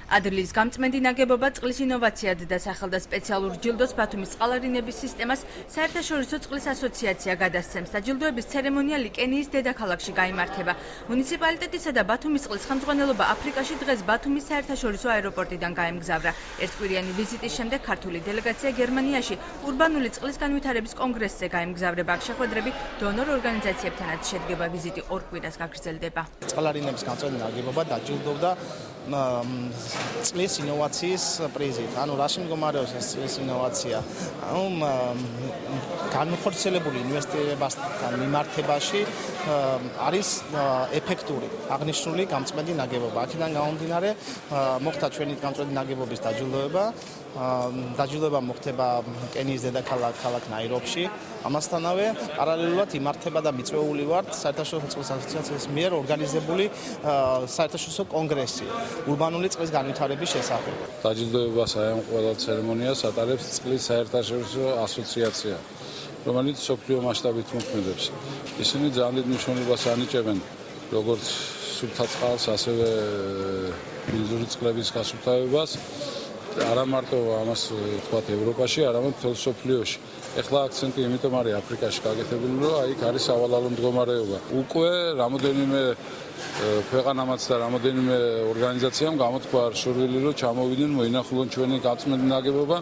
ადრლის გამწმენდი ნაგებობა წყლის ინოვაციად დასახელდა სპეციალურ ჯილდოს ბათუმის წყალარინების სისტემას საერთაშორისო წყლის ასოციაცია გადასცემს. დაჯილდოების ცერემონია ლიკენიის დედაქალაქში გაიმართება. მუნიციპალიტეტისა და ბათუმის წყლის ხელმძღვანელობა აფრიკაში დღეს ბათუმის საერთაშორისო აეროპორტიდან გაემგზავრა. ერთკვირიანი ვიზიტის შემდეგ ქართული დელეგაცია გერმანიაში ურბანული წყლის განვითარების კონგრესზე გაემგზავრება. აქ შეხვედრები დონორ ორგანიზაციებთანაც შედგება. ვიზიტი 2 კვირას გაგრძელდება. წყალარინების გამწვენდი ნაგებობა დაჯილდოვდა წყლის ინოვაციის პრიზით. ანუ რაში მდგომარეობს ეს წყლის ინოვაცია? განხორციელებული ინვესტირებასთან მიმართებაში არის ეფექტური აღნიშნული გამწმენდი ნაგებობა. აქედან გამომდინარე მოხდა ჩვენი გამწმენდი ნაგებობის დაჯილდოება. დაჯილდოება მოხდება კენიის დედაქალაქ ქალაქ ნაირობში. ამასთანავე პარალელურად იმართება და მიწვეული ვართ საერთაშორისო წყლის ასოციაციის მიერ ორგანიზებული საერთაშორისო კონგრესი ურბანული წყლის განვითარების შესახებ. დაჯილდოებას ამ ყველა ცერემონიას ატარებს წყლის საერთაშორისო ასოციაცია, რომელიც მსოფლიო მასშტაბით მოქმედებს. ისინი ძალიან დიდ მნიშვნელობას ანიჭებენ როგორც სუფთა წყალს, ასევე მინერალური წყლების გასუფთავებას. არა მარტო ამას თქვათ ევროპაში, არამედ მთელ მსოფლიოში. ეხლა აქცენტი იმიტომ არის აფრიკაში გაკეთებული, რომ იქ არის სავალალო მდგომარეობა. უკვე რამოდენიმე ქვეყანამაც და რამოდენიმე ორგანიზაციამ გამოთქვა სურვილი, რომ ჩამოვიდნენ, მოინახულონ ჩვენი გამწმენდი ნაგებობა.